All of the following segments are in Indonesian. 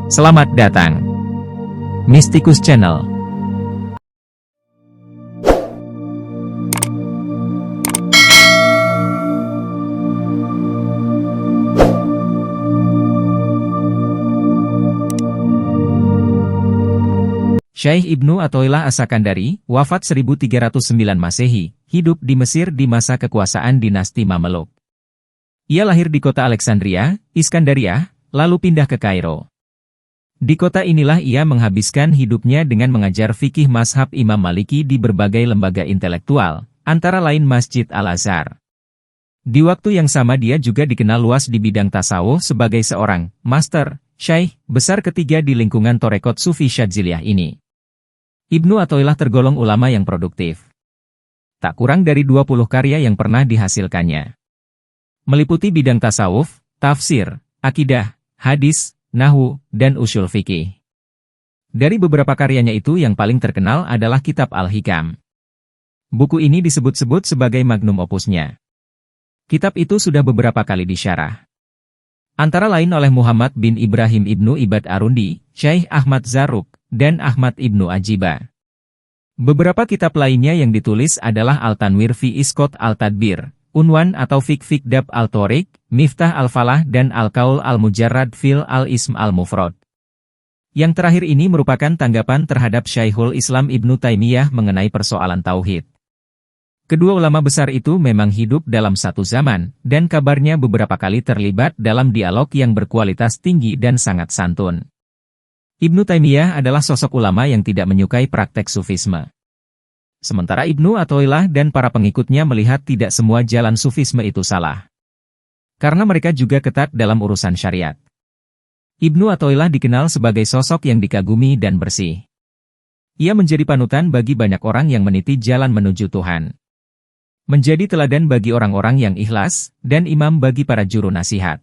Selamat datang, Mystikus Channel. Syekh Ibnu Athaillah As-Sakandari, wafat 1309 Masehi, hidup di Mesir di masa kekuasaan dinasti Mameluk. Ia lahir di kota Alexandria, Iskandaria, lalu pindah ke Kairo. Di kota inilah ia menghabiskan hidupnya dengan mengajar fikih mazhab Imam Maliki di berbagai lembaga intelektual, antara lain Masjid Al-Azhar. Di waktu yang sama dia juga dikenal luas di bidang tasawuf sebagai seorang master, syekh, besar ketiga di lingkungan Torekot Sufi Syadziliyah ini. Ibnu Athaillah tergolong ulama yang produktif. Tak kurang dari 20 karya yang pernah dihasilkannya. Meliputi bidang tasawuf, tafsir, akidah, hadis, nahwu, dan usul fikih. Dari beberapa karyanya itu yang paling terkenal adalah Kitab Al-Hikam. Buku ini disebut-sebut sebagai magnum opusnya. Kitab itu sudah beberapa kali disyarah. Antara lain oleh Muhammad bin Ibrahim Ibnu Ibad Arundi, Syekh Ahmad Zarruq, dan Ahmad Ibnu Ajiba. Beberapa kitab lainnya yang ditulis adalah Al-Tanwir fi Isqat Al-Tadbir, Unwan atau Fik Dab Al-Tariq, Miftah Al-Falah dan Al-Qaul Al-Mujarrad fil Al-Ism Al-Mufrad. Yang terakhir ini merupakan tanggapan terhadap Syekhul Islam Ibnu Taimiyah mengenai persoalan tauhid. Kedua ulama besar itu memang hidup dalam satu zaman, dan kabarnya beberapa kali terlibat dalam dialog yang berkualitas tinggi dan sangat santun. Ibnu Taimiyah adalah sosok ulama yang tidak menyukai praktek sufisme. Sementara Ibnu Athaillah dan para pengikutnya melihat tidak semua jalan sufisme itu salah. Karena mereka juga ketat dalam urusan syariat. Ibnu Athaillah dikenal sebagai sosok yang dikagumi dan bersih. Ia menjadi panutan bagi banyak orang yang meniti jalan menuju Tuhan. Menjadi teladan bagi orang-orang yang ikhlas, dan imam bagi para juru nasihat.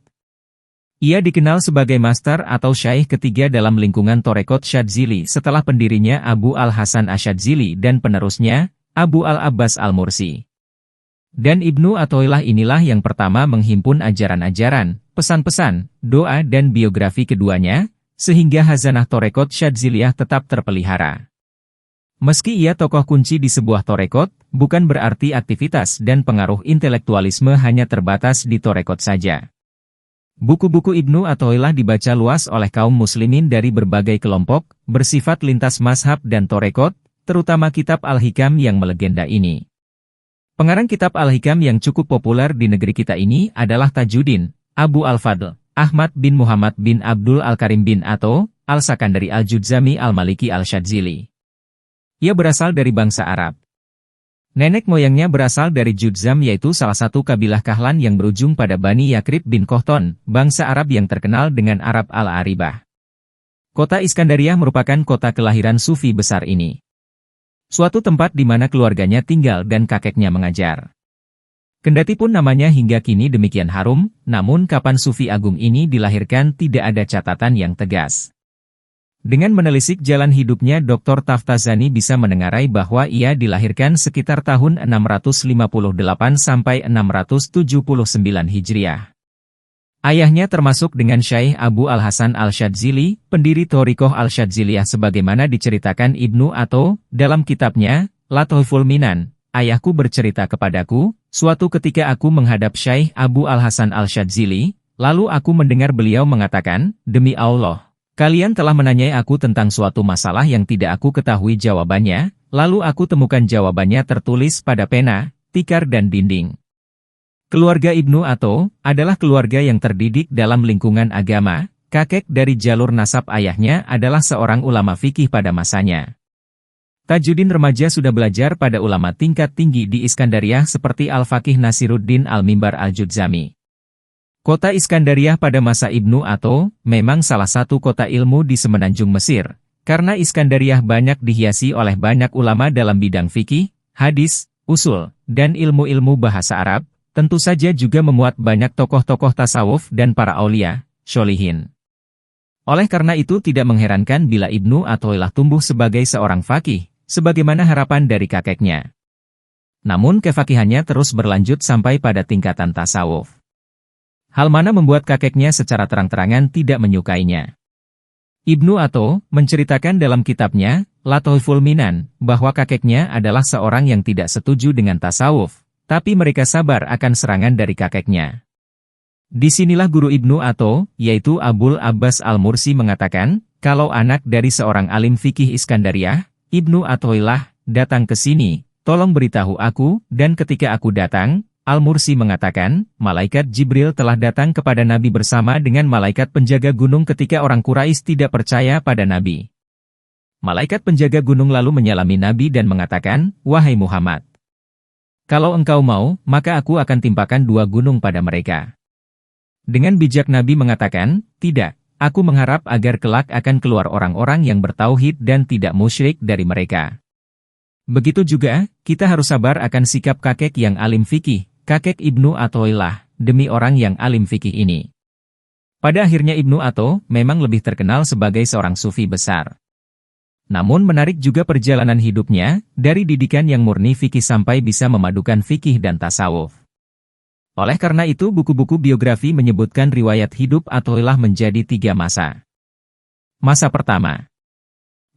Ia dikenal sebagai master atau syekh ketiga dalam lingkungan Torekot Syadzili setelah pendirinya Abu Al-Hasan Asyadzili dan penerusnya, Abu Al-Abbas Al-Mursi. Dan Ibnu Athaillah inilah yang pertama menghimpun ajaran-ajaran, pesan-pesan, doa dan biografi keduanya, sehingga Hazanah Torekot Syadziliyah tetap terpelihara. Meski ia tokoh kunci di sebuah torekot, bukan berarti aktivitas dan pengaruh intelektualisme hanya terbatas di torekot saja. Buku-buku Ibnu Athaillah dibaca luas oleh kaum muslimin dari berbagai kelompok, bersifat lintas mazhab dan torekot, terutama Kitab Al-Hikam yang melegenda ini. Pengarang Kitab Al-Hikam yang cukup populer di negeri kita ini adalah Tajuddin, Abu Al-Fadl, Ahmad bin Muhammad bin Abdul Al-Karim bin Atho, Al-Sakandari Al-Judzami Al-Maliki Al-Syadzili. Ia berasal dari bangsa Arab. Nenek moyangnya berasal dari Judzam yaitu salah satu kabilah Kahlan yang berujung pada Bani Yakrib bin Kohton, bangsa Arab yang terkenal dengan Arab Al-Aribah. Kota Iskandaria merupakan kota kelahiran Sufi besar ini. Suatu tempat di mana keluarganya tinggal dan kakeknya mengajar. Kendati pun namanya hingga kini demikian harum, namun kapan Sufi agung ini dilahirkan tidak ada catatan yang tegas. Dengan menelisik jalan hidupnya Dr. Taftazani bisa menengarai bahwa ia dilahirkan sekitar tahun 658 sampai 679 Hijriah. Ayahnya termasuk dengan Syekh Abu Al-Hasan Al-Syadzili, pendiri Thoriqoh Al-Syadziliyah sebagaimana diceritakan Ibnu Atho dalam kitabnya, Lataiful Minan. Ayahku bercerita kepadaku, suatu ketika aku menghadap Syekh Abu Al-Hasan Al-Syadzili, lalu aku mendengar beliau mengatakan, "Demi Allah, kalian telah menanyai aku tentang suatu masalah yang tidak aku ketahui jawabannya, lalu aku temukan jawabannya tertulis pada pena, tikar dan dinding." Keluarga Ibnu Atho adalah keluarga yang terdidik dalam lingkungan agama, kakek dari jalur nasab ayahnya adalah seorang ulama fikih pada masanya. Tajuddin remaja sudah belajar pada ulama tingkat tinggi di Iskandaria seperti Al-Faqih Nasiruddin Al-Mimbar Al-Judzami. Kota Iskandaria pada masa Ibnu Atho memang salah satu kota ilmu di semenanjung Mesir, karena Iskandaria banyak dihiasi oleh banyak ulama dalam bidang fikih, hadis, usul, dan ilmu-ilmu bahasa Arab, tentu saja juga memuat banyak tokoh-tokoh tasawuf dan para aulia, syolihin. Oleh karena itu tidak mengherankan bila Ibnu Athaillah tumbuh sebagai seorang faqih, sebagaimana harapan dari kakeknya. Namun kefakihannya terus berlanjut sampai pada tingkatan tasawuf. Hal mana membuat kakeknya secara terang-terangan tidak menyukainya. Ibnu Atho menceritakan dalam kitabnya, Lataiful Minan, bahwa kakeknya adalah seorang yang tidak setuju dengan tasawuf, tapi mereka sabar akan serangan dari kakeknya. Disinilah guru Ibnu Atho, yaitu Abul Abbas Al-Mursi mengatakan, kalau anak dari seorang alim fikih Iskandariyah, Ibnu Athoillah, datang ke sini, tolong beritahu aku, dan ketika aku datang, Al-Mursi mengatakan, malaikat Jibril telah datang kepada Nabi bersama dengan malaikat penjaga gunung ketika orang Quraisy tidak percaya pada Nabi. Malaikat penjaga gunung lalu menyalami Nabi dan mengatakan, wahai Muhammad, kalau engkau mau, maka aku akan timpakan 2 gunung pada mereka. Dengan bijak Nabi mengatakan, tidak, aku mengharap agar kelak akan keluar orang-orang yang bertauhid dan tidak musyrik dari mereka. Begitu juga, kita harus sabar akan sikap kakek yang alim fikih, kakek Ibnu Athoillah, demi orang yang alim fikih ini. Pada akhirnya Ibnu Atho memang lebih terkenal sebagai seorang sufi besar. Namun menarik juga perjalanan hidupnya, dari didikan yang murni fikih sampai bisa memadukan fikih dan tasawuf. Oleh karena itu buku-buku biografi menyebutkan riwayat hidup Athoillah menjadi 3 masa. Masa pertama.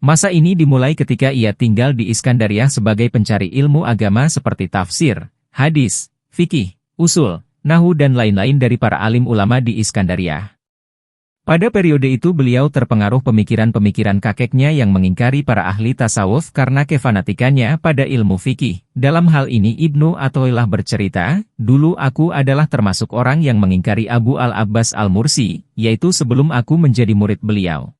Masa ini dimulai ketika ia tinggal di Iskandariyah sebagai pencari ilmu agama seperti tafsir, hadis, fikih, usul, nahu dan lain-lain dari para alim ulama di Iskandariyah. Pada periode itu beliau terpengaruh pemikiran-pemikiran kakeknya yang mengingkari para ahli tasawuf karena kefanatikannya pada ilmu fikih. Dalam hal ini Ibnu Athoillah bercerita, dulu aku adalah termasuk orang yang mengingkari Abu Al-Abbas Al-Mursi, yaitu sebelum aku menjadi murid beliau.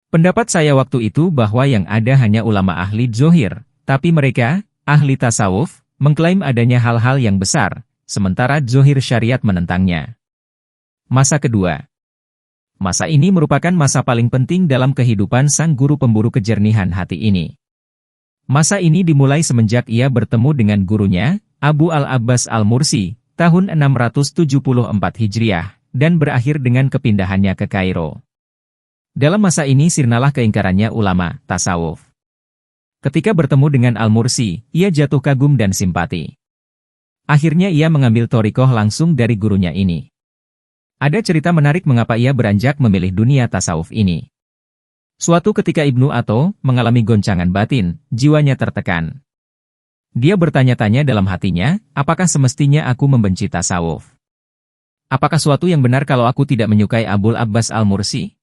Pendapat saya waktu itu bahwa yang ada hanya ulama ahli zohir, tapi mereka, ahli tasawuf, mengklaim adanya hal-hal yang besar, sementara zohir syariat menentangnya. Masa kedua. Masa ini merupakan masa paling penting dalam kehidupan sang guru pemburu kejernihan hati ini. Masa ini dimulai semenjak ia bertemu dengan gurunya, Abu Al-Abbas Al-Mursi, tahun 674 Hijriah, dan berakhir dengan kepindahannya ke Kairo. Dalam masa ini sirnalah keingkarannya ulama, tasawuf. Ketika bertemu dengan Al-Mursi, ia jatuh kagum dan simpati. Akhirnya ia mengambil thariqah langsung dari gurunya ini. Ada cerita menarik mengapa ia beranjak memilih dunia tasawuf ini. Suatu ketika Ibnu Atho mengalami goncangan batin, jiwanya tertekan. Dia bertanya-tanya dalam hatinya, apakah semestinya aku membenci tasawuf? Apakah suatu yang benar kalau aku tidak menyukai Abul Abbas Al-Mursi?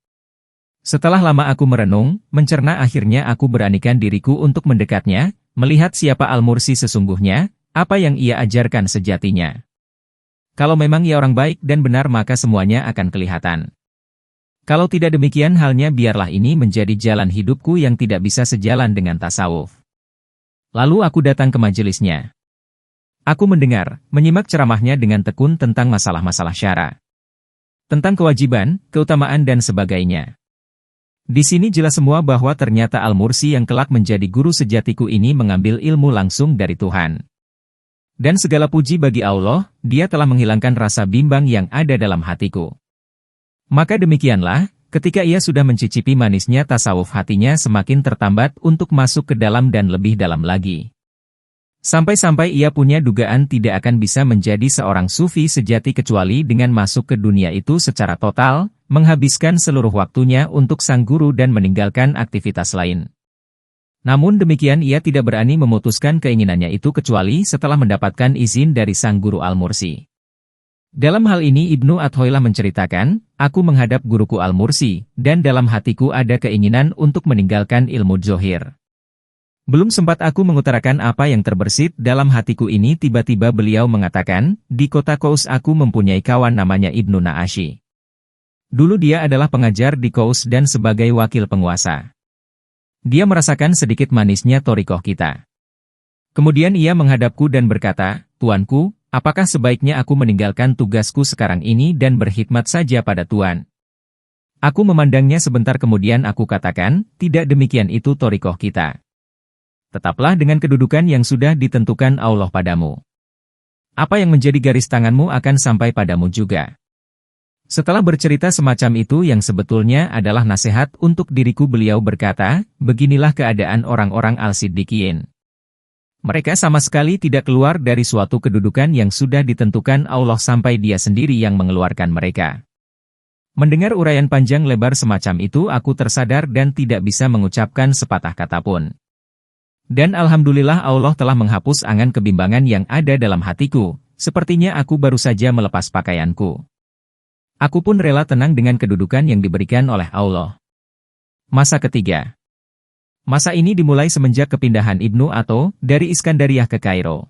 Setelah lama aku merenung, mencerna akhirnya aku beranikan diriku untuk mendekatnya, melihat siapa Al-Mursi sesungguhnya, apa yang ia ajarkan sejatinya. Kalau memang ia orang baik dan benar maka semuanya akan kelihatan. Kalau tidak demikian halnya biarlah ini menjadi jalan hidupku yang tidak bisa sejalan dengan tasawuf. Lalu aku datang ke majelisnya. Aku mendengar, menyimak ceramahnya dengan tekun tentang masalah-masalah syara. Tentang kewajiban, keutamaan dan sebagainya. Di sini jelas semua bahwa ternyata Al-Mursi yang kelak menjadi guru sejatiku ini mengambil ilmu langsung dari Tuhan. Dan segala puji bagi Allah, dia telah menghilangkan rasa bimbang yang ada dalam hatiku. Maka demikianlah, ketika ia sudah mencicipi manisnya tasawuf hatinya semakin tertambat untuk masuk ke dalam dan lebih dalam lagi. Sampai-sampai ia punya dugaan tidak akan bisa menjadi seorang sufi sejati kecuali dengan masuk ke dunia itu secara total, menghabiskan seluruh waktunya untuk sang guru dan meninggalkan aktivitas lain. Namun demikian ia tidak berani memutuskan keinginannya itu kecuali setelah mendapatkan izin dari sang guru Al-Mursi. Dalam hal ini Ibnu Athoillah menceritakan, aku menghadap guruku Al-Mursi, dan dalam hatiku ada keinginan untuk meninggalkan ilmu zohir. Belum sempat aku mengutarakan apa yang terbersit dalam hatiku ini tiba-tiba beliau mengatakan, di kota Kous aku mempunyai kawan namanya Ibnu Na'ashi. Dulu dia adalah pengajar di Kous dan sebagai wakil penguasa. Dia merasakan sedikit manisnya thariqah kita. Kemudian ia menghadapku dan berkata, Tuanku, apakah sebaiknya aku meninggalkan tugasku sekarang ini dan berkhidmat saja pada Tuan? Aku memandangnya sebentar kemudian aku katakan, tidak demikian itu thariqah kita. Tetaplah dengan kedudukan yang sudah ditentukan Allah padamu. Apa yang menjadi garis tanganmu akan sampai padamu juga. Setelah bercerita semacam itu yang sebetulnya adalah nasihat untuk diriku beliau berkata, beginilah keadaan orang-orang Al-Siddiqiyin. Mereka sama sekali tidak keluar dari suatu kedudukan yang sudah ditentukan Allah sampai dia sendiri yang mengeluarkan mereka. Mendengar uraian panjang lebar semacam itu aku tersadar dan tidak bisa mengucapkan sepatah kata pun. Dan alhamdulillah Allah telah menghapus angan kebimbangan yang ada dalam hatiku, sepertinya aku baru saja melepas pakaianku. Aku pun rela tenang dengan kedudukan yang diberikan oleh Allah. Masa ketiga. Masa ini dimulai semenjak kepindahan Ibnu Atho dari Iskandariah ke Kairo.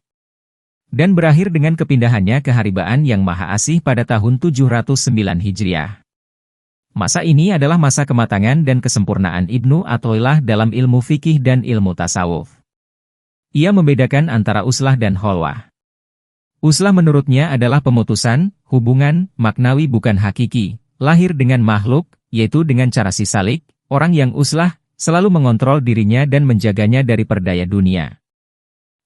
Dan berakhir dengan kepindahannya ke Haribaan yang Maha Asih pada tahun 709 Hijriah. Masa ini adalah masa kematangan dan kesempurnaan Ibnu Athoillah dalam ilmu fikih dan ilmu tasawuf. Ia membedakan antara uslah dan kholwah. Uslah menurutnya adalah pemutusan, hubungan, maknawi bukan hakiki, lahir dengan makhluk, yaitu dengan cara sisalik. Orang yang uslah, selalu mengontrol dirinya dan menjaganya dari perdaya dunia.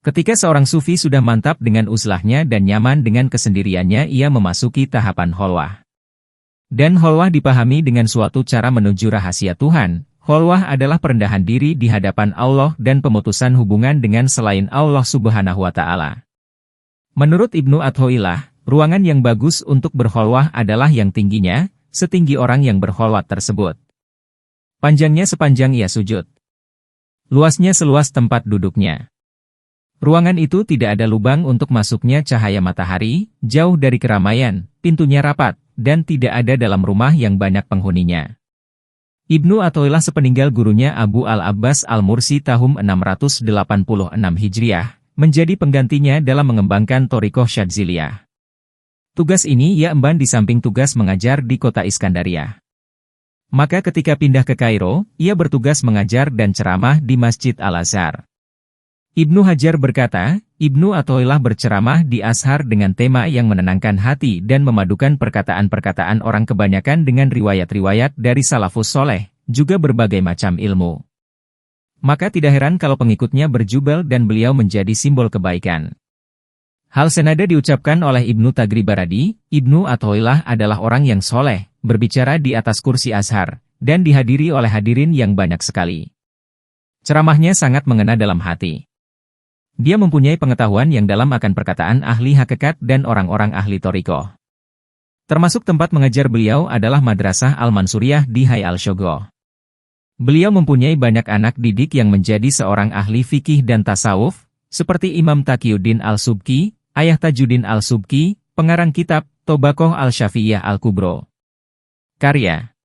Ketika seorang sufi sudah mantap dengan uslahnya dan nyaman dengan kesendiriannya, ia memasuki tahapan kholwah. Dan kholwah dipahami dengan suatu cara menuju rahasia Tuhan. Kholwah adalah perendahan diri di hadapan Allah dan pemutusan hubungan dengan selain Allah Subhanahu wa Ta'ala. Menurut Ibnu Athoillah, ruangan yang bagus untuk berkholwah adalah yang tingginya, setinggi orang yang berkholwat tersebut. Panjangnya sepanjang ia sujud. Luasnya seluas tempat duduknya. Ruangan itu tidak ada lubang untuk masuknya cahaya matahari, jauh dari keramaian, pintunya rapat, dan tidak ada dalam rumah yang banyak penghuninya. Ibnu Athoillah sepeninggal gurunya Abu al-Abbas al-Mursi tahun 686 Hijriah, menjadi penggantinya dalam mengembangkan Thariqah Syadziliyah. Tugas ini ia emban di samping tugas mengajar di kota Iskandariah. Maka ketika pindah ke Kairo, ia bertugas mengajar dan ceramah di Masjid Al-Azhar. Ibnu Hajar berkata, Ibnu Athoillah berceramah di Azhar dengan tema yang menenangkan hati dan memadukan perkataan-perkataan orang kebanyakan dengan riwayat-riwayat dari salafus soleh, juga berbagai macam ilmu. Maka tidak heran kalau pengikutnya berjubel dan beliau menjadi simbol kebaikan. Hal senada diucapkan oleh Ibnu Tagribaradi, Ibnu Athoillah adalah orang yang soleh, berbicara di atas kursi Azhar, dan dihadiri oleh hadirin yang banyak sekali. Ceramahnya sangat mengena dalam hati. Dia mempunyai pengetahuan yang dalam akan perkataan ahli hakikat dan orang-orang ahli thariqah. Termasuk tempat mengajar beliau adalah Madrasah Al-Mansuriyah di Hayy al-Shogho. Beliau mempunyai banyak anak didik yang menjadi seorang ahli fikih dan tasawuf, seperti Imam Taqiyuddin Al-Subki, Ayah Tajuddin Al-Subki, pengarang kitab Tobaqoh Al-Syafi'iyah Al-Kubro. Karya.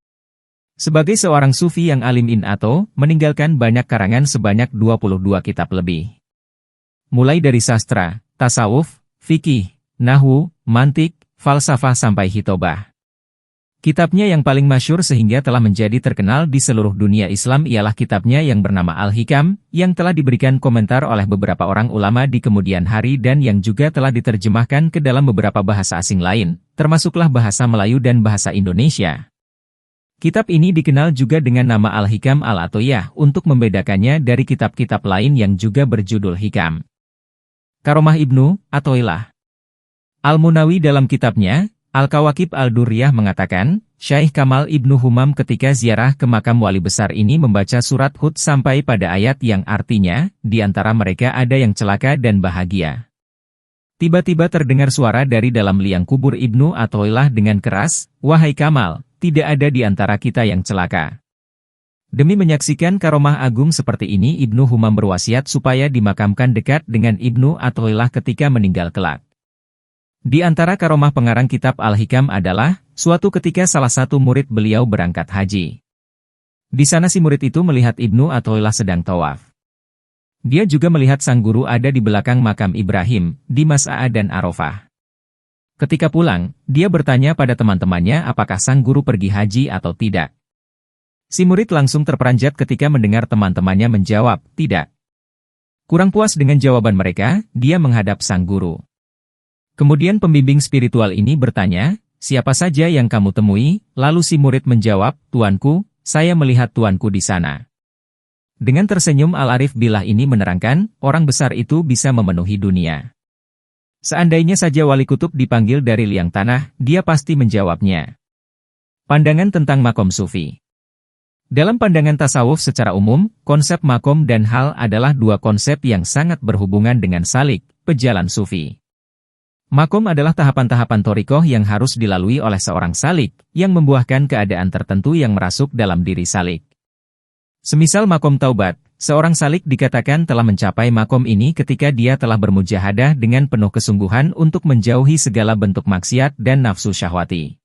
Sebagai seorang sufi yang alim, Ibnu Atho meninggalkan banyak karangan sebanyak 22 kitab lebih. Mulai dari sastra, tasawuf, fikih, nahwu, mantik, falsafah sampai hitobah. Kitabnya yang paling masyhur sehingga telah menjadi terkenal di seluruh dunia Islam ialah kitabnya yang bernama Al-Hikam, yang telah diberikan komentar oleh beberapa orang ulama di kemudian hari dan yang juga telah diterjemahkan ke dalam beberapa bahasa asing lain, termasuklah bahasa Melayu dan bahasa Indonesia. Kitab ini dikenal juga dengan nama Al-Hikam Al-Athoiyah untuk membedakannya dari kitab-kitab lain yang juga berjudul Hikam. Karomah Ibnu Athoillah. Al-Munawi dalam kitabnya, Al-Kawakib Al-Durriyah mengatakan, Syaikh Kamal Ibnu Humam ketika ziarah ke makam wali besar ini membaca surat Hud sampai pada ayat yang artinya, di antara mereka ada yang celaka dan bahagia. Tiba-tiba terdengar suara dari dalam liang kubur Ibnu Athoillah dengan keras, "Wahai Kamal, tidak ada di antara kita yang celaka." Demi menyaksikan karomah agung seperti ini, Ibnu Humam berwasiat supaya dimakamkan dekat dengan Ibnu Athoillah ketika meninggal kelak. Di antara karomah pengarang kitab Al-Hikam adalah, suatu ketika salah satu murid beliau berangkat haji. Di sana si murid itu melihat Ibnu Athoillah sedang tawaf. Dia juga melihat sang guru ada di belakang makam Ibrahim, di Mas'aa dan Arafah. Ketika pulang, dia bertanya pada teman-temannya apakah sang guru pergi haji atau tidak. Si murid langsung terperanjat ketika mendengar teman-temannya menjawab, tidak. Kurang puas dengan jawaban mereka, dia menghadap sang guru. Kemudian pembimbing spiritual ini bertanya, siapa saja yang kamu temui? Lalu si murid menjawab, Tuanku, saya melihat Tuanku di sana. Dengan tersenyum Al-Arif Billah ini menerangkan, orang besar itu bisa memenuhi dunia. Seandainya saja wali kutub dipanggil dari liang tanah, dia pasti menjawabnya. Pandangan tentang makom sufi. Dalam pandangan tasawuf secara umum, konsep makom dan hal adalah dua konsep yang sangat berhubungan dengan salik, pejalan sufi. Makom adalah tahapan-tahapan thariqah yang harus dilalui oleh seorang salik, yang membuahkan keadaan tertentu yang merasuk dalam diri salik. Semisal makom taubat, seorang salik dikatakan telah mencapai makom ini ketika dia telah bermujahadah dengan penuh kesungguhan untuk menjauhi segala bentuk maksiat dan nafsu syahwati.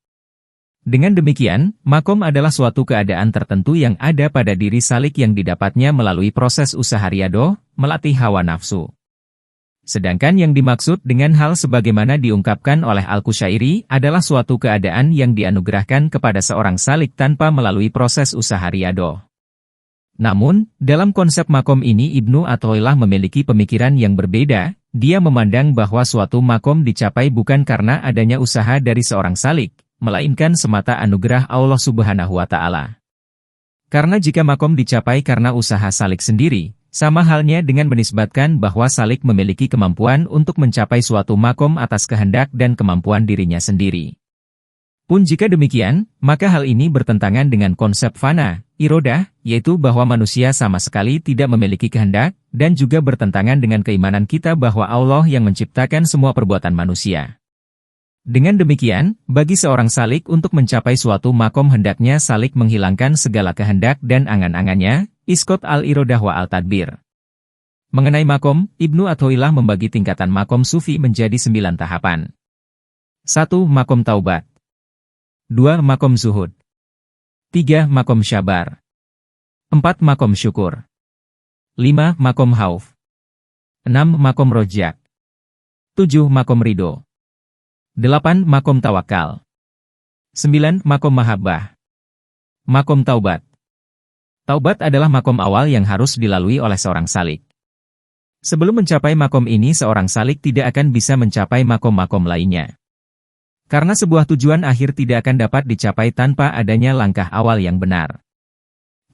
Dengan demikian, makom adalah suatu keadaan tertentu yang ada pada diri salik yang didapatnya melalui proses usaha riyadhah, melatih hawa nafsu. Sedangkan yang dimaksud dengan hal sebagaimana diungkapkan oleh Al-Qusyairi adalah suatu keadaan yang dianugerahkan kepada seorang salik tanpa melalui proses usaha riyadhah. Namun, dalam konsep makom ini Ibnu Athaillah memiliki pemikiran yang berbeda. Dia memandang bahwa suatu makom dicapai bukan karena adanya usaha dari seorang salik, melainkan semata anugerah Allah Subhanahu wa Ta'ala. Karena jika makom dicapai karena usaha salik sendiri, sama halnya dengan menisbatkan bahwa salik memiliki kemampuan untuk mencapai suatu makom atas kehendak dan kemampuan dirinya sendiri. Pun jika demikian, maka hal ini bertentangan dengan konsep fana, irodah, yaitu bahwa manusia sama sekali tidak memiliki kehendak, dan juga bertentangan dengan keimanan kita bahwa Allah yang menciptakan semua perbuatan manusia. Dengan demikian, bagi seorang salik untuk mencapai suatu makom hendaknya salik menghilangkan segala kehendak dan angan-angannya, Isqat al-Irodah wa al-Tadbir. Mengenai makom, Ibnu Athaillah membagi tingkatan makom sufi menjadi 9 tahapan. 1. Makom taubat. 2. Makom zuhud. 3. Makom syabar. 4. Makom syukur. 5. Makom hauf. 6. Makom rojak. 7. Makom ridho. 8. Makom tawakal. 9. Makom mahabbah. Makom taubat. Taubat adalah makom awal yang harus dilalui oleh seorang salik. Sebelum mencapai makom ini seorang salik tidak akan bisa mencapai makom-makom lainnya. Karena sebuah tujuan akhir tidak akan dapat dicapai tanpa adanya langkah awal yang benar.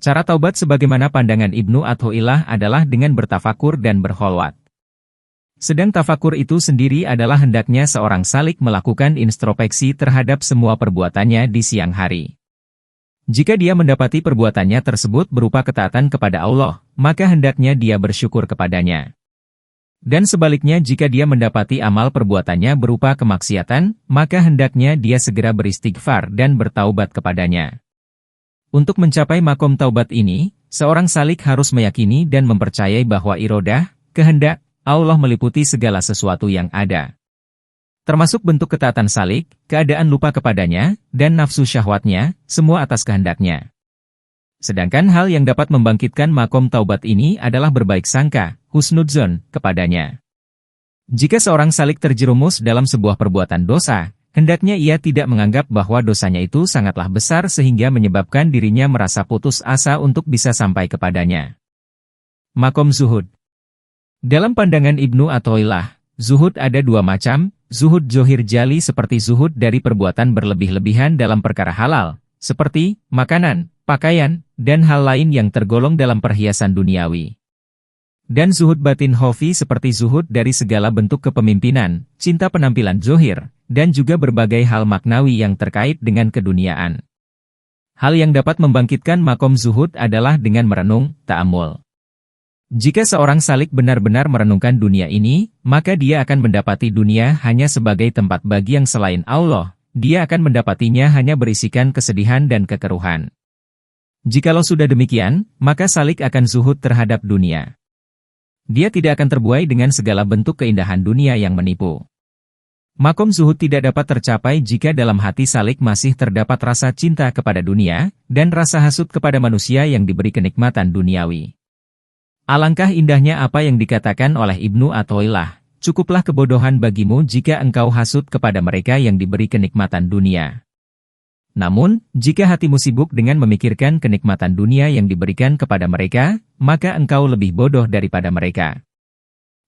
Cara taubat sebagaimana pandangan Ibnu Athaillah adalah dengan bertafakur dan berkholwat. Sedang tafakur itu sendiri adalah hendaknya seorang salik melakukan introspeksi terhadap semua perbuatannya di siang hari. Jika dia mendapati perbuatannya tersebut berupa ketaatan kepada Allah, maka hendaknya dia bersyukur kepadanya. Dan sebaliknya jika dia mendapati amal perbuatannya berupa kemaksiatan, maka hendaknya dia segera beristighfar dan bertaubat kepadanya. Untuk mencapai makom taubat ini, seorang salik harus meyakini dan mempercayai bahwa irodah, kehendak, Allah meliputi segala sesuatu yang ada. Termasuk bentuk ketaatan salik, keadaan lupa kepadanya, dan nafsu syahwatnya, semua atas kehendaknya. Sedangkan hal yang dapat membangkitkan makom taubat ini adalah berbaik sangka, husnudzon, kepadanya. Jika seorang salik terjerumus dalam sebuah perbuatan dosa, hendaknya ia tidak menganggap bahwa dosanya itu sangatlah besar sehingga menyebabkan dirinya merasa putus asa untuk bisa sampai kepadanya. Makom zuhud. Dalam pandangan Ibnu Athaillah, zuhud ada 2 macam, zuhud zohir jali seperti zuhud dari perbuatan berlebih-lebihan dalam perkara halal, seperti makanan, pakaian, dan hal lain yang tergolong dalam perhiasan duniawi. Dan zuhud batin hofi seperti zuhud dari segala bentuk kepemimpinan, cinta penampilan zohir, dan juga berbagai hal maknawi yang terkait dengan keduniaan. Hal yang dapat membangkitkan makom zuhud adalah dengan merenung, ta'amul. Jika seorang salik benar-benar merenungkan dunia ini, maka dia akan mendapati dunia hanya sebagai tempat bagi yang selain Allah, dia akan mendapatinya hanya berisikan kesedihan dan kekeruhan. Jikalau sudah demikian, maka salik akan zuhud terhadap dunia. Dia tidak akan terbuai dengan segala bentuk keindahan dunia yang menipu. Makom zuhud tidak dapat tercapai jika dalam hati salik masih terdapat rasa cinta kepada dunia, dan rasa hasud kepada manusia yang diberi kenikmatan duniawi. Alangkah indahnya apa yang dikatakan oleh Ibnu Athaillah, cukuplah kebodohan bagimu jika engkau hasud kepada mereka yang diberi kenikmatan dunia. Namun, jika hatimu sibuk dengan memikirkan kenikmatan dunia yang diberikan kepada mereka, maka engkau lebih bodoh daripada mereka.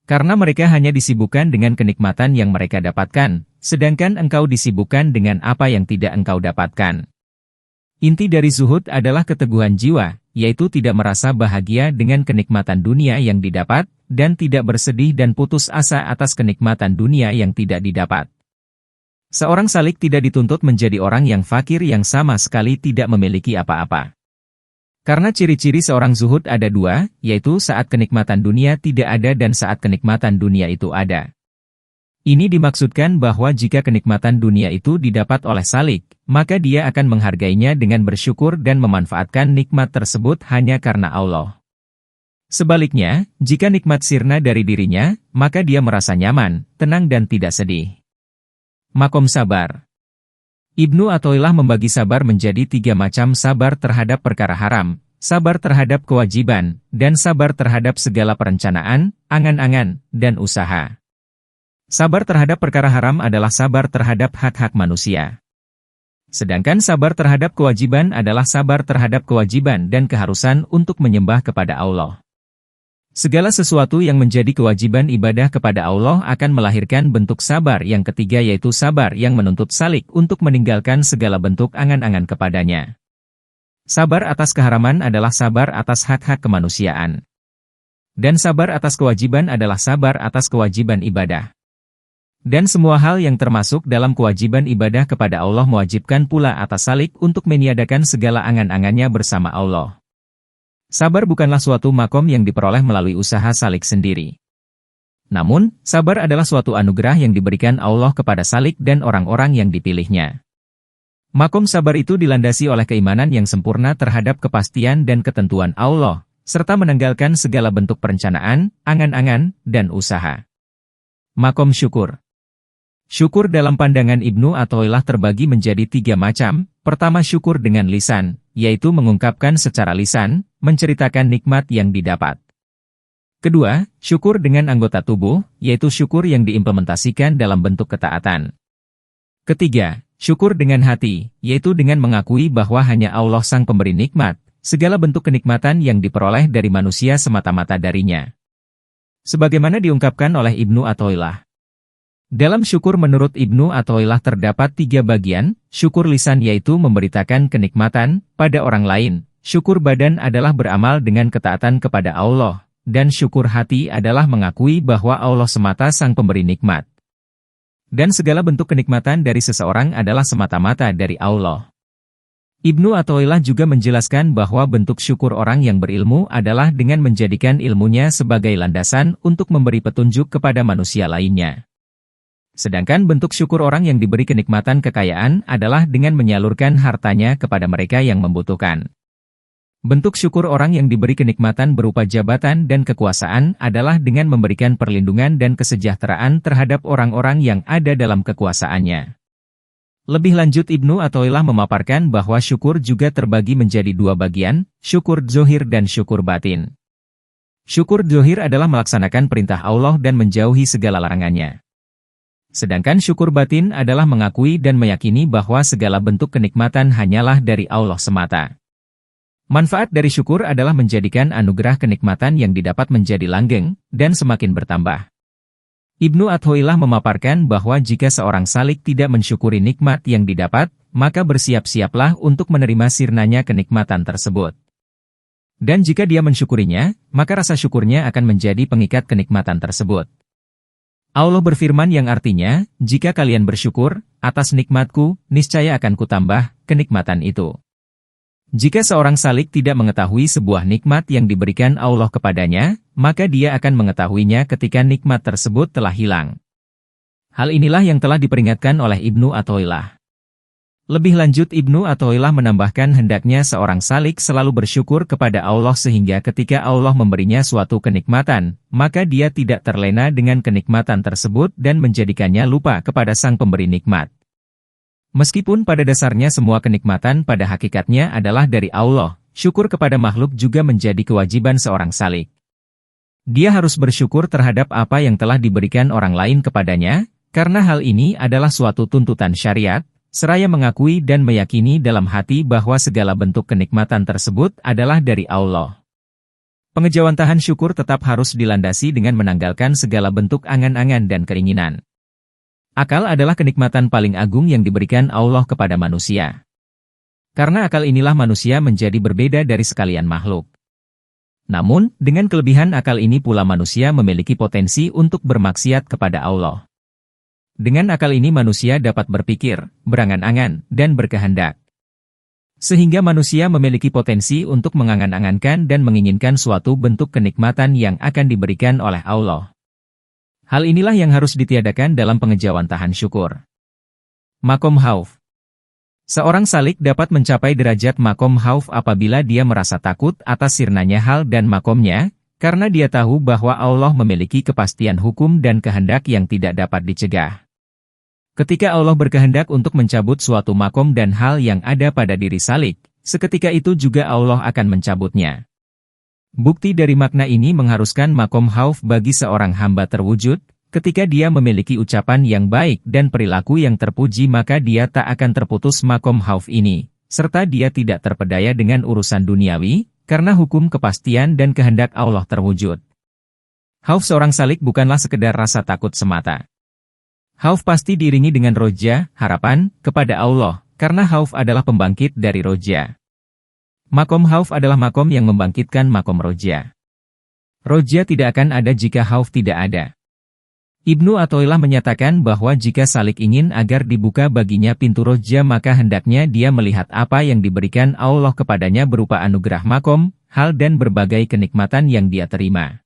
Karena mereka hanya disibukkan dengan kenikmatan yang mereka dapatkan, sedangkan engkau disibukkan dengan apa yang tidak engkau dapatkan. Inti dari zuhud adalah keteguhan jiwa, yaitu tidak merasa bahagia dengan kenikmatan dunia yang didapat, dan tidak bersedih dan putus asa atas kenikmatan dunia yang tidak didapat. Seorang salik tidak dituntut menjadi orang yang fakir yang sama sekali tidak memiliki apa-apa. Karena ciri-ciri seorang zuhud ada 2, yaitu saat kenikmatan dunia tidak ada dan saat kenikmatan dunia itu ada. Ini dimaksudkan bahwa jika kenikmatan dunia itu didapat oleh salik, maka dia akan menghargainya dengan bersyukur dan memanfaatkan nikmat tersebut hanya karena Allah. Sebaliknya, jika nikmat sirna dari dirinya, maka dia merasa nyaman, tenang dan tidak sedih. Makom sabar. Ibnu Athaillah membagi sabar menjadi 3 macam: sabar terhadap perkara haram, sabar terhadap kewajiban, dan sabar terhadap segala perencanaan, angan-angan, dan usaha. Sabar terhadap perkara haram adalah sabar terhadap hak-hak manusia. Sedangkan sabar terhadap kewajiban adalah sabar terhadap kewajiban dan keharusan untuk menyembah kepada Allah. Segala sesuatu yang menjadi kewajiban ibadah kepada Allah akan melahirkan bentuk sabar yang ketiga, yaitu sabar yang menuntut salik untuk meninggalkan segala bentuk angan-angan kepadanya. Sabar atas keharaman adalah sabar atas hak-hak kemanusiaan. Dan sabar atas kewajiban adalah sabar atas kewajiban ibadah. Dan semua hal yang termasuk dalam kewajiban ibadah kepada Allah mewajibkan pula atas salik untuk meniadakan segala angan-angannya bersama Allah. Sabar bukanlah suatu makom yang diperoleh melalui usaha salik sendiri. Namun, sabar adalah suatu anugerah yang diberikan Allah kepada salik dan orang-orang yang dipilihnya. Makom sabar itu dilandasi oleh keimanan yang sempurna terhadap kepastian dan ketentuan Allah, serta menanggalkan segala bentuk perencanaan, angan-angan, dan usaha. Makom syukur. Syukur dalam pandangan Ibnu Athaillah terbagi menjadi 3 macam. Pertama, syukur dengan lisan, yaitu mengungkapkan secara lisan, menceritakan nikmat yang didapat. Kedua, syukur dengan anggota tubuh, yaitu syukur yang diimplementasikan dalam bentuk ketaatan. Ketiga, syukur dengan hati, yaitu dengan mengakui bahwa hanya Allah sang pemberi nikmat, segala bentuk kenikmatan yang diperoleh dari manusia semata-mata darinya. Sebagaimana diungkapkan oleh Ibnu Athaillah. Dalam syukur menurut Ibnu Athaillah terdapat 3 bagian: syukur lisan yaitu memberitakan kenikmatan pada orang lain, syukur badan adalah beramal dengan ketaatan kepada Allah, dan syukur hati adalah mengakui bahwa Allah semata sang pemberi nikmat. Dan segala bentuk kenikmatan dari seseorang adalah semata-mata dari Allah. Ibnu Athaillah juga menjelaskan bahwa bentuk syukur orang yang berilmu adalah dengan menjadikan ilmunya sebagai landasan untuk memberi petunjuk kepada manusia lainnya. Sedangkan bentuk syukur orang yang diberi kenikmatan kekayaan adalah dengan menyalurkan hartanya kepada mereka yang membutuhkan. Bentuk syukur orang yang diberi kenikmatan berupa jabatan dan kekuasaan adalah dengan memberikan perlindungan dan kesejahteraan terhadap orang-orang yang ada dalam kekuasaannya. Lebih lanjut, Ibnu Athaillah memaparkan bahwa syukur juga terbagi menjadi 2 bagian, syukur dzohir dan syukur batin. Syukur dzohir adalah melaksanakan perintah Allah dan menjauhi segala larangannya. Sedangkan syukur batin adalah mengakui dan meyakini bahwa segala bentuk kenikmatan hanyalah dari Allah semata. Manfaat dari syukur adalah menjadikan anugerah kenikmatan yang didapat menjadi langgeng, dan semakin bertambah. Ibnu Athaillah memaparkan bahwa jika seorang salik tidak mensyukuri nikmat yang didapat, maka bersiap-siaplah untuk menerima sirnanya kenikmatan tersebut. Dan jika dia mensyukurinya, maka rasa syukurnya akan menjadi pengikat kenikmatan tersebut. Allah berfirman yang artinya, jika kalian bersyukur atas nikmatku, niscaya akan kutambah kenikmatan itu. Jika seorang salik tidak mengetahui sebuah nikmat yang diberikan Allah kepadanya, maka dia akan mengetahuinya ketika nikmat tersebut telah hilang. Hal inilah yang telah diperingatkan oleh Ibnu Athaillah. Lebih lanjut, Ibnu Athaillah menambahkan hendaknya seorang salik selalu bersyukur kepada Allah sehingga ketika Allah memberinya suatu kenikmatan, maka dia tidak terlena dengan kenikmatan tersebut dan menjadikannya lupa kepada sang pemberi nikmat. Meskipun pada dasarnya semua kenikmatan pada hakikatnya adalah dari Allah, syukur kepada makhluk juga menjadi kewajiban seorang salik. Dia harus bersyukur terhadap apa yang telah diberikan orang lain kepadanya, karena hal ini adalah suatu tuntutan syariat, seraya mengakui dan meyakini dalam hati bahwa segala bentuk kenikmatan tersebut adalah dari Allah. Pengejawantahan syukur tetap harus dilandasi dengan menanggalkan segala bentuk angan-angan dan keinginan. Akal adalah kenikmatan paling agung yang diberikan Allah kepada manusia. Karena akal inilah manusia menjadi berbeda dari sekalian makhluk. Namun, dengan kelebihan akal ini pula manusia memiliki potensi untuk bermaksiat kepada Allah. Dengan akal ini manusia dapat berpikir, berangan-angan, dan berkehendak. Sehingga manusia memiliki potensi untuk mengangan-angankan dan menginginkan suatu bentuk kenikmatan yang akan diberikan oleh Allah. Hal inilah yang harus ditiadakan dalam pengejauhan tahan syukur. Makom khauf. Seorang salik dapat mencapai derajat makom khauf apabila dia merasa takut atas sirnanya hal dan makomnya, karena dia tahu bahwa Allah memiliki kepastian hukum dan kehendak yang tidak dapat dicegah. Ketika Allah berkehendak untuk mencabut suatu makom dan hal yang ada pada diri salik, seketika itu juga Allah akan mencabutnya. Bukti dari makna ini mengharuskan makom khauf bagi seorang hamba terwujud, ketika dia memiliki ucapan yang baik dan perilaku yang terpuji maka dia tak akan terputus makom khauf ini, serta dia tidak terpedaya dengan urusan duniawi, karena hukum kepastian dan kehendak Allah terwujud. Khauf seorang salik bukanlah sekedar rasa takut semata. Khauf pasti diiringi dengan roja, harapan, kepada Allah, karena khauf adalah pembangkit dari roja. Makom khauf adalah makom yang membangkitkan makom roja. Roja tidak akan ada jika khauf tidak ada. Ibnu Athaillah menyatakan bahwa jika salik ingin agar dibuka baginya pintu roja maka hendaknya dia melihat apa yang diberikan Allah kepadanya berupa anugerah makom, hal dan berbagai kenikmatan yang dia terima.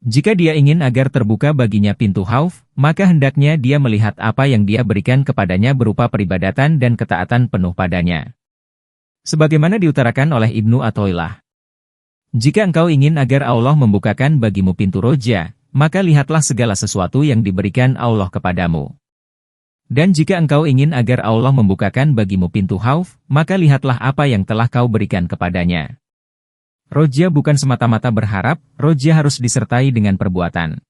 Jika dia ingin agar terbuka baginya pintu khauf, maka hendaknya dia melihat apa yang dia berikan kepadanya berupa peribadatan dan ketaatan penuh padanya. Sebagaimana diutarakan oleh Ibnu Athaillah. Jika engkau ingin agar Allah membukakan bagimu pintu roja, maka lihatlah segala sesuatu yang diberikan Allah kepadamu. Dan jika engkau ingin agar Allah membukakan bagimu pintu khauf, maka lihatlah apa yang telah kau berikan kepadanya. Roja bukan semata-mata berharap, roja harus disertai dengan perbuatan.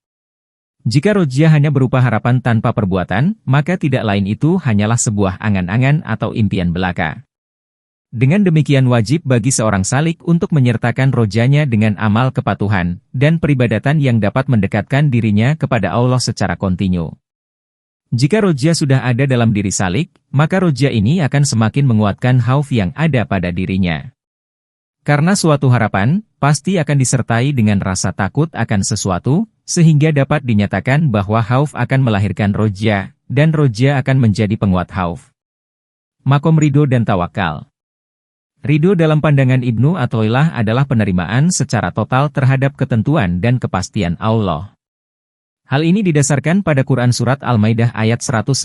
Jika roja hanya berupa harapan tanpa perbuatan, maka tidak lain itu hanyalah sebuah angan-angan atau impian belaka. Dengan demikian wajib bagi seorang salik untuk menyertakan rojanya dengan amal kepatuhan, dan peribadatan yang dapat mendekatkan dirinya kepada Allah secara kontinu. Jika roja sudah ada dalam diri salik, maka roja ini akan semakin menguatkan khauf yang ada pada dirinya. Karena suatu harapan, pasti akan disertai dengan rasa takut akan sesuatu, sehingga dapat dinyatakan bahwa khauf akan melahirkan roja, dan roja akan menjadi penguat khauf. Makom ridho dan tawakal. Ridho dalam pandangan Ibnu Athaillah adalah penerimaan secara total terhadap ketentuan dan kepastian Allah. Hal ini didasarkan pada Quran Surat Al-Maidah ayat 119.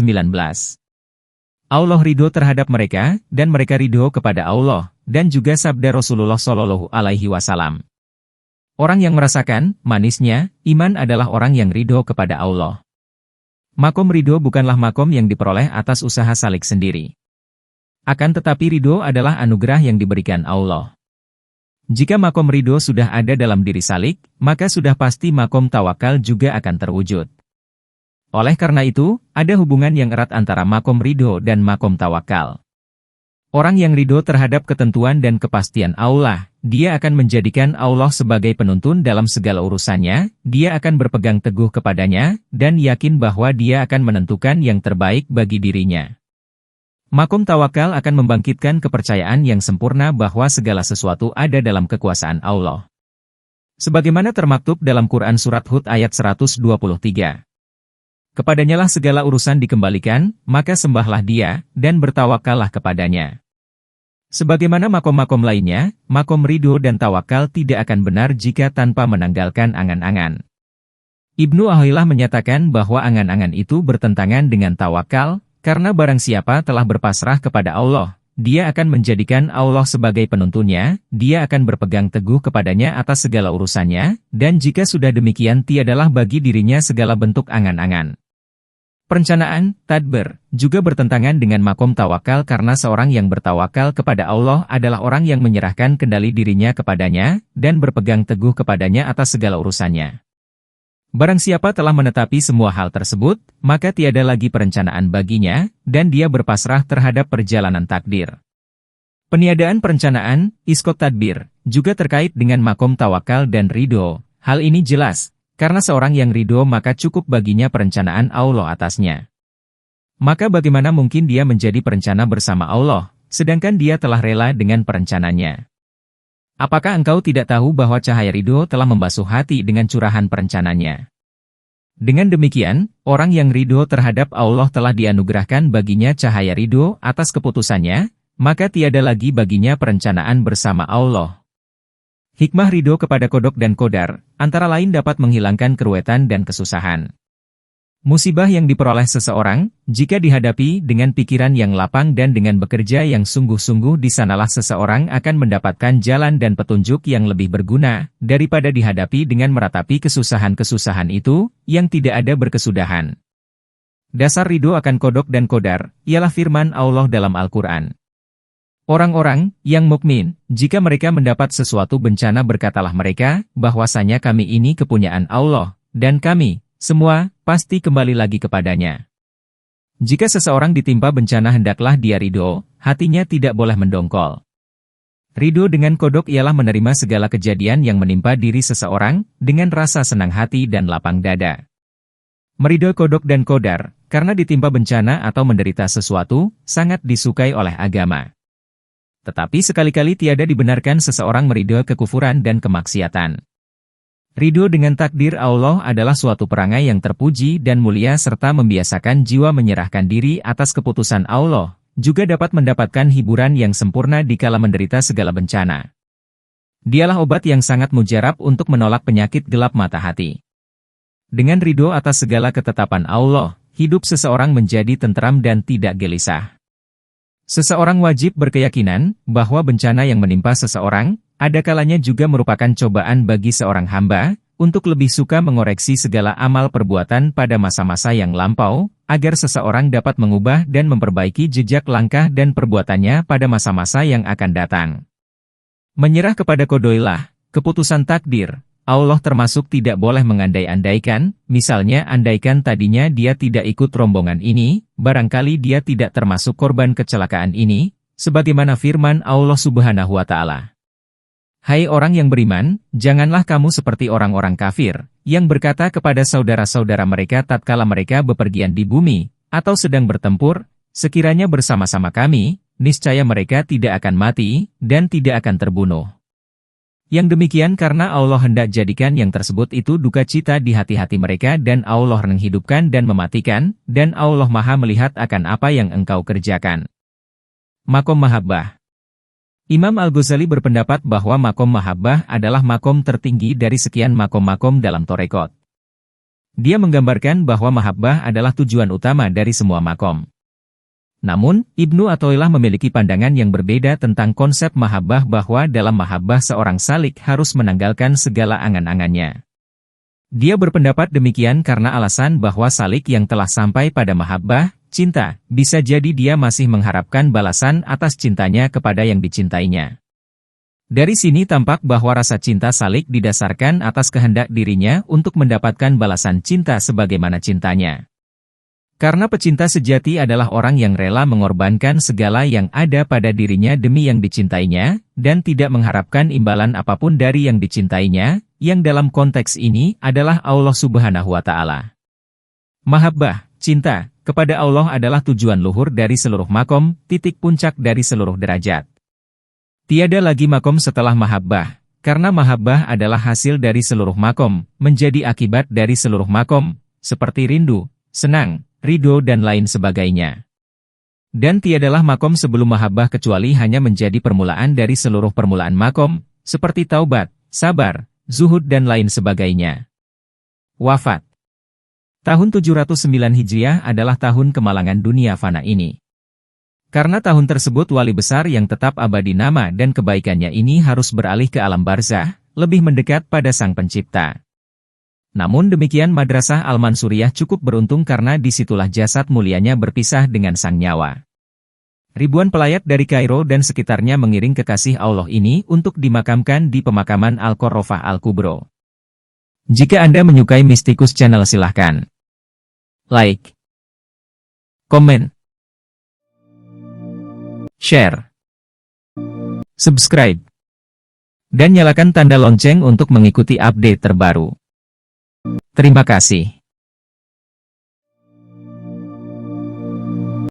Allah ridho terhadap mereka, dan mereka ridho kepada Allah, dan juga sabda Rasulullah Shallallahu Alaihi Wasallam. Orang yang merasakan manisnya iman adalah orang yang ridho kepada Allah. Makom ridho bukanlah makom yang diperoleh atas usaha salik sendiri. Akan tetapi ridho adalah anugerah yang diberikan Allah. Jika makom ridho sudah ada dalam diri salik, maka sudah pasti makom tawakal juga akan terwujud. Oleh karena itu, ada hubungan yang erat antara makom ridho dan makom tawakal. Orang yang ridho terhadap ketentuan dan kepastian Allah, dia akan menjadikan Allah sebagai penuntun dalam segala urusannya, dia akan berpegang teguh kepadanya, dan yakin bahwa dia akan menentukan yang terbaik bagi dirinya. Makom tawakal akan membangkitkan kepercayaan yang sempurna bahwa segala sesuatu ada dalam kekuasaan Allah. Sebagaimana termaktub dalam Quran Surat Hud ayat 123. Kepadanyalah segala urusan dikembalikan, maka sembahlah Dia, dan bertawakallah kepadanya. Sebagaimana makom-makom lainnya, makom ridho dan tawakal tidak akan benar jika tanpa menanggalkan angan-angan. Ibnu Athaillah menyatakan bahwa angan-angan itu bertentangan dengan tawakal, karena barang siapa telah berpasrah kepada Allah, dia akan menjadikan Allah sebagai penuntunnya, dia akan berpegang teguh kepadanya atas segala urusannya, dan jika sudah demikian tiadalah bagi dirinya segala bentuk angan-angan. Perencanaan, tadbir, juga bertentangan dengan makom tawakal karena seorang yang bertawakal kepada Allah adalah orang yang menyerahkan kendali dirinya kepadanya, dan berpegang teguh kepadanya atas segala urusannya. Barang siapa telah menetapi semua hal tersebut, maka tiada lagi perencanaan baginya, dan dia berpasrah terhadap perjalanan takdir. Peniadaan perencanaan, iskot tadbir, juga terkait dengan makom tawakal dan ridho. Hal ini jelas, karena seorang yang ridho maka cukup baginya perencanaan Allah atasnya. Maka bagaimana mungkin dia menjadi perencana bersama Allah, sedangkan dia telah rela dengan perencananya? Apakah engkau tidak tahu bahwa cahaya ridho telah membasuh hati dengan curahan perencananya? Dengan demikian, orang yang ridho terhadap Allah telah dianugerahkan baginya cahaya ridho atas keputusannya, maka tiada lagi baginya perencanaan bersama Allah. Hikmah ridho kepada kodok dan kodar, antara lain dapat menghilangkan keruwetan dan kesusahan. Musibah yang diperoleh seseorang, jika dihadapi dengan pikiran yang lapang dan dengan bekerja yang sungguh-sungguh, di sanalah seseorang akan mendapatkan jalan dan petunjuk yang lebih berguna, daripada dihadapi dengan meratapi kesusahan-kesusahan itu, yang tidak ada berkesudahan. Dasar ridho akan kodok dan kodar, ialah firman Allah dalam Al-Quran. Orang-orang yang mukmin, jika mereka mendapat sesuatu bencana, berkatalah mereka, bahwasanya kami ini kepunyaan Allah, dan kami semua pasti kembali lagi kepadanya. Jika seseorang ditimpa bencana, hendaklah dia ridho, hatinya tidak boleh mendongkol. Ridho dengan kodok ialah menerima segala kejadian yang menimpa diri seseorang, dengan rasa senang hati dan lapang dada. Meridho kodok dan kodar, karena ditimpa bencana atau menderita sesuatu, sangat disukai oleh agama. Tetapi sekali-kali tiada dibenarkan seseorang meridho kekufuran dan kemaksiatan. Ridho dengan takdir Allah adalah suatu perangai yang terpuji dan mulia, serta membiasakan jiwa menyerahkan diri atas keputusan Allah, juga dapat mendapatkan hiburan yang sempurna dikala menderita segala bencana. Dialah obat yang sangat mujarab untuk menolak penyakit gelap mata hati. Dengan ridho atas segala ketetapan Allah, hidup seseorang menjadi tentram dan tidak gelisah. Seseorang wajib berkeyakinan bahwa bencana yang menimpa seseorang, ada kalanya juga merupakan cobaan bagi seorang hamba, untuk lebih suka mengoreksi segala amal perbuatan pada masa-masa yang lampau, agar seseorang dapat mengubah dan memperbaiki jejak langkah dan perbuatannya pada masa-masa yang akan datang. Menyerah kepada qadailah, keputusan takdir Allah, termasuk tidak boleh mengandai-andaikan, misalnya andaikan tadinya dia tidak ikut rombongan ini, barangkali dia tidak termasuk korban kecelakaan ini, sebagaimana firman Allah Subhanahu wa Ta'ala. Hai orang yang beriman, janganlah kamu seperti orang-orang kafir, yang berkata kepada saudara-saudara mereka tatkala mereka bepergian di bumi, atau sedang bertempur, sekiranya bersama-sama kami, niscaya mereka tidak akan mati, dan tidak akan terbunuh. Yang demikian karena Allah hendak jadikan yang tersebut itu duka cita di hati-hati mereka, dan Allah menghidupkan dan mematikan, dan Allah Maha melihat akan apa yang engkau kerjakan. Makom Mahabbah. Imam Al-Ghazali berpendapat bahwa makom mahabbah adalah makom tertinggi dari sekian makom-makom dalam torekot. Dia menggambarkan bahwa mahabbah adalah tujuan utama dari semua makom. Namun, Ibnu Athaillah memiliki pandangan yang berbeda tentang konsep mahabbah, bahwa dalam mahabbah seorang salik harus menanggalkan segala angan-angannya. Dia berpendapat demikian karena alasan bahwa salik yang telah sampai pada mahabbah, cinta, bisa jadi dia masih mengharapkan balasan atas cintanya kepada yang dicintainya. Dari sini tampak bahwa rasa cinta salik didasarkan atas kehendak dirinya untuk mendapatkan balasan cinta sebagaimana cintanya. Karena pecinta sejati adalah orang yang rela mengorbankan segala yang ada pada dirinya demi yang dicintainya, dan tidak mengharapkan imbalan apapun dari yang dicintainya, yang dalam konteks ini adalah Allah Subhanahu wa Ta'ala. Mahabbah, cinta, kepada Allah adalah tujuan luhur dari seluruh makom, titik puncak dari seluruh derajat. Tiada lagi makom setelah mahabbah, karena mahabbah adalah hasil dari seluruh makom, menjadi akibat dari seluruh makom, seperti rindu, senang, ridho dan lain sebagainya. Dan tiadalah makom sebelum mahabbah kecuali hanya menjadi permulaan dari seluruh permulaan makom, seperti taubat, sabar, zuhud dan lain sebagainya. Wafat. Tahun 709 Hijriah adalah tahun kemalangan dunia fana ini. Karena tahun tersebut wali besar yang tetap abadi nama dan kebaikannya ini harus beralih ke alam barzah, lebih mendekat pada Sang Pencipta. Namun demikian Madrasah Al-Mansuriyah cukup beruntung karena disitulah jasad mulianya berpisah dengan sang nyawa. Ribuan pelayat dari Kairo dan sekitarnya mengiring kekasih Allah ini untuk dimakamkan di pemakaman Al-Qorofah Al-Kubro. Jika Anda menyukai Mistikus Channel silahkan like, komen, share, subscribe, dan nyalakan tanda lonceng untuk mengikuti update terbaru. Terima kasih.